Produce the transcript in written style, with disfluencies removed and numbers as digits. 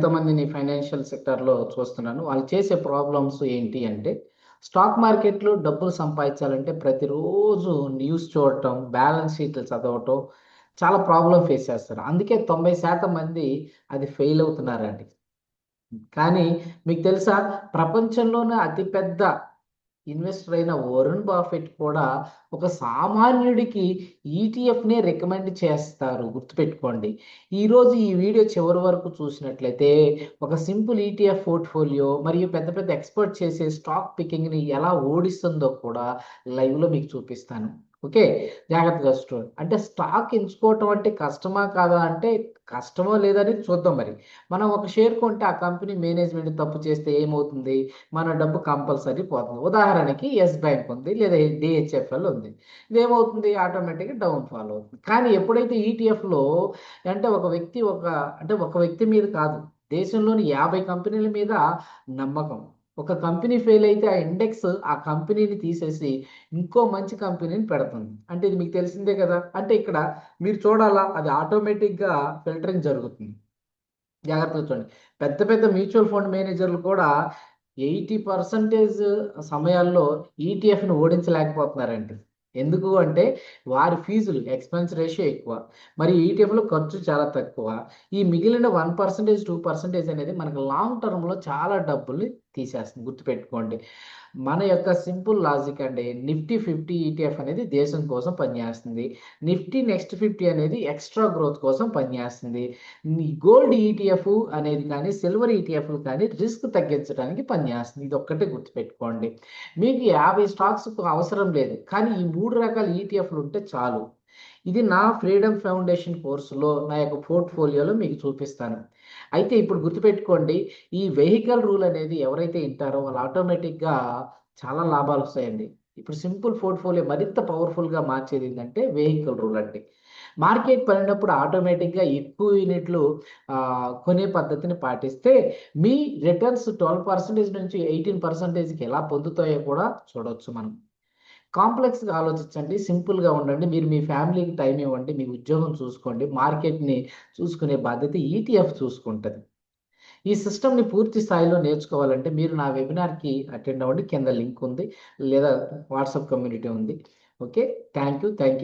ఎంతమందిని ఫైనాన్షియల్ సెక్టార్‌లో చూస్తున్నాను. వాళ్ళు చేసే ప్రాబ్లమ్స్ ఏంటి అంటే, స్టాక్ మార్కెట్‌లో డబ్బులు సంపాదించాలంటే ప్రతిరోజు న్యూస్ చూడటం, బ్యాలెన్స్ షీట్లు చదవటం చాలా ప్రాబ్లమ్ ఫేస్ చేస్తారు. అందుకే 90% మంది అది ఫెయిల్ అవుతున్నారండి. కానీ మీకు తెలుసా ప్రపంచంలోనే అతిపెద్ద ఇన్వెస్టర్ అయిన వరుణ్ బఫెట్ కూడా ఒక సామాన్యుడికి ఈటీఎఫ్‌నే రికమెండ్ చేస్తారు. గుర్తుపెట్టుకోండి. ఈరోజు ఈ వీడియో చివరి వరకు చూసినట్లయితే ఒక సింపుల్ ఈటీఎఫ్ పోర్ట్‌ఫోలియో మరియు పెద్ద పెద్ద ఎక్స్‌పర్ట్ చేసే స్టాక్ పికింగ్‌ని ఎలా ఓడిస్తుందో కూడా లైవ్‌లో మీకు చూపిస్తాను. ఓకే. జాగ్రత్తగా అంటే స్టాక్ ఎంచుకోవటం అంటే కష్టమా కాదా అంటే కష్టమో లేదనేది చూద్దాం మరి. మనం ఒక షేర్ కొంటే ఆ కంపెనీ మేనేజ్‌మెంట్ తప్పు చేస్తే ఏమవుతుంది? మన డబ్బు కంపల్సరీ పోతుంది. ఉదాహరణకి యెస్ బ్యాంక్ ఉంది. లేదా డీహెచ్ఎఫ్ఎల్ ఉంది. ఇదేమవుతుంది ఆటోమేటిక్‌గా డౌన్ ఫాల్ అవుతుంది. కానీ ఎప్పుడైతే ఈటీఎఫ్‌లో అంటే ఒక వ్యక్తి మీద కాదు. దేశంలోని 50 కంపెనీల మీద నమ్మకం. ఒక కంపెనీ ఫెయిల్ అయితే ఆ ఇండెక్స్ ఆ కంపెనీని తీసేసి ఇంకో మంచి కంపెనీని పెడుతుంది. అంటే ఇది మీకు తెలిసిందే కదా! అంటే ఇక్కడ మీరు చూడాలా అది ఆటోమేటిక్‌గా ఫిల్టరింగ్ జరుగుతుంది. జాగ్రత్తగా చూడండి. పెద్ద పెద్ద మ్యూచువల్ ఫండ్ మేనేజర్‌లు కూడా 80% సమయాల్లో ఈటీఎఫ్‌ని ఓడించలేకపోతున్నారండి. ఎందుకు అంటే వారి ఫీజులు ఎక్స్‌పెన్స్ రేషియో ఎక్కువ. మరి ఈటీఎఫ్‌లో ఖర్చు చాలా తక్కువ. ఈ మిగిలిన 1%, 2% అనేది మనకు లాంగ్ టర్మ్‌లో చాలా డబ్బుల్ని తీసేస్తుంది. గుర్తుపెట్టుకోండి. మన యొక్క సింపుల్ లాజిక్ అండి. నిఫ్టీ 50 ఈటీఎఫ్ అనేది దేశం కోసం పనిచేస్తుంది. నిఫ్టీ నెక్స్ట్ 50 అనేది ఎక్స్‌ట్రా గ్రోత్ కోసం పనిచేస్తుంది. గోల్డ్ ఈటీఎఫ్ అనేది కానీ, సిల్వర్ ఈటీఎఫ్‌లు కానీ రిస్క్ తగ్గించడానికి పనిచేస్తుంది. ఇదొక్కటే గుర్తుపెట్టుకోండి. మీకు 50 స్టాక్స్ అవసరం లేదు. కానీ ఈ 3 రకాల ఈటీఎఫ్‌లు ఉంటే చాలు. ఇది నా ఫ్రీడమ్ ఫౌండేషన్ కోర్సులో నా యొక్క పోర్ట్‌ఫోలియోలో మీకు చూపిస్తాను. అయితే ఇప్పుడు గుర్తుపెట్టుకోండి. ఈ వెహికల్ రూల్ అనేది ఎవరైతే ఇంటారో వాళ్ళు ఆటోమేటిక్‌గా చాలా లాభాలొస్తాయండి. ఇప్పుడు సింపుల్ పోర్ట్‌ఫోలియో మరింత పవర్‌ఫుల్‌గా మార్చేదేంటంటే వెహికల్ రూల్ అండి. మార్కెట్ పడినప్పుడు ఆటోమేటిక్‌గా ఎక్కువ యూనిట్లు కొనే పద్ధతిని పాటిస్తే మీ రిటర్న్స్ 12% నుంచి 18%కి ఎలా పొందుతాయో కూడా చూడొచ్చు మనం. కాంప్లెక్స్‌గా ఆలోచించండి. సింపుల్‌గా ఉండండి. మీరు మీ ఫ్యామిలీకి టైమ్ ఇవ్వండి. మీ ఉద్యోగం చూసుకోండి. మార్కెట్‌ని చూసుకునే బాధ్యత ఈటీఎఫ్ చూసుకుంటది. ఈ సిస్టమ్‌ని పూర్తి స్థాయిలో నేర్చుకోవాలంటే మీరు నా వెబినార్‌కి అటెండ్ అవ్వండి. కింద లింక్ ఉంది. లేదా వాట్సాప్ కమ్యూనిటీ ఉంది. ఓకే. Thank you.